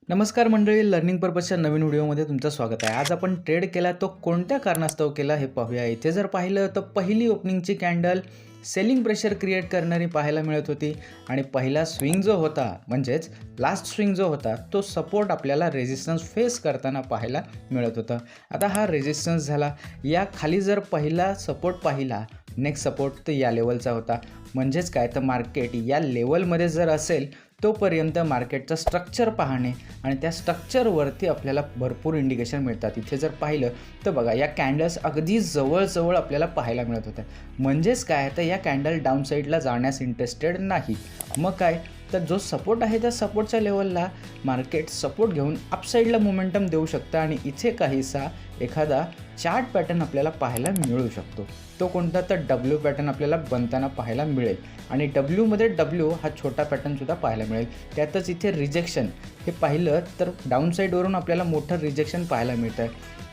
नमस्कार मंडळी, लर्निंग पर्पजच्या नवीन व्हिडिओमध्ये तुमचं स्वागत आहे. आज आपण ट्रेड केला तो कोणत्या कारणास्तव केला हे पाहूया. इथे जर पाहिलं तर पहिली ओपनिंगची कॅन्डल सेलिंग प्रेशर क्रिएट करणारी पाहायला मिळत होती आणि पहिला स्विंग जो होता म्हणजेच लास्ट स्विंग जो होता तो सपोर्ट आपल्याला रेजिस्टन्स फेस करताना पाहायला मिळत होता. आता हा रेजिस्टन्स झाला, या खाली जर पहिला सपोर्ट पाहिला, नेक्स्ट सपोर्ट तर या लेवलचा होता. म्हणजेच काय तर मार्केट या लेवलमध्ये जर असेल तोपर्यंत मार्केटचं स्ट्रक्चर पाहणे आणि त्या स्ट्रक्चरवरती आपल्याला भरपूर इंडिकेशन मिळतात. इथे जर पाहिलं तर बघा, या कॅन्डल्स अगदी जवळजवळ आपल्याला पाहायला मिळत होत्या. म्हणजेच काय तर या कॅन्डल डाऊन साईडला जाण्यास इंटरेस्टेड नाही. मग काय तर जो सपोर्ट आहे त्या सपोर्टच्या लेवलला मार्केट सपोर्ट घेऊन अपसाईडला मोमेंटम देऊ शकतं आणि इथे काहीसा एखादा चार्ट पॅटर्न आपल्याला पाहायला मिळू शकतो. तो कोणता तर डब्ल्यू पॅटर्न आपल्याला बनताना पाहायला मिळेल आणि डब्ल्यूमध्ये डब्ल्यू हा छोटा पॅटर्नसुद्धा पाहायला मिळेल. त्यातच इथे रिजेक्शन हे पाहिलं तर डाऊन साईडवरून आपल्याला मोठं रिजेक्शन पाहायला मिळतं.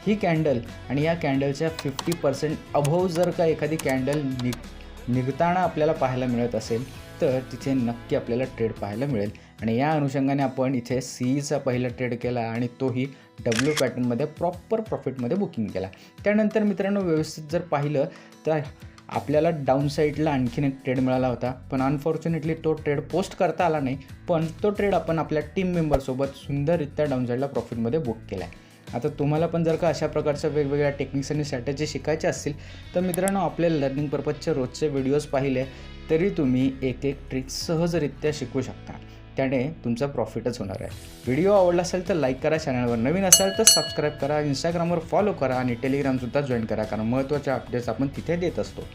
ही कॅन्डल आणि या कॅन्डलच्या 50% अभव जर का एखादी कॅन्डल निघताना आपल्याला पाहायला मिळत असेल तर तिथे नक्की आपल्याला ट्रेड पाहायला मिळेल. आणि या अनुषंगाने आपण इथे सीईचा पहिला ट्रेड केला आणि तोही डब्ल्यू पॅटर्नमध्ये प्रॉपर प्रॉफिटमध्ये बुकिंग केला. त्यानंतर मित्रांनो व्यवस्थित जर पाहिलं तर आपल्याला डाऊन साईडला आणखीन एक ट्रेड मिळाला होता, पण अनफॉर्च्युनेटली तो ट्रेड पोस्ट करता आला नाही. पण तो ट्रेड आपण आपल्या टीम मेंबरसोबत सुंदररित्या डाऊन साईडला प्रॉफिटमध्ये बुक केला आहे. आता तुम्हाला पण जर का अशा प्रकारच्या वेगवेगळ्या टेक्निक्स आणि स्ट्रॅटेजी शिकायचे असतील तर मित्रांनो आपले लर्निंग पर्पजचे रोजचे व्हिडिओज पाहिले तरी तुम्ही एक ट्रिक सहजरित्या शिकू शकता. त्याने तुमचा प्रॉफिटच होणार आहे. व्हिडिओ आवडला असेल तर लाईक करा, चॅनलवर नवीन असाल तर सबस्क्राईब करा, इंस्टाग्रामवर फॉलो करा आणि टेलिग्रामसुद्धा जॉईन करा, कारण महत्त्वाच्या अपडेट्स आपण तिथे देत असतो.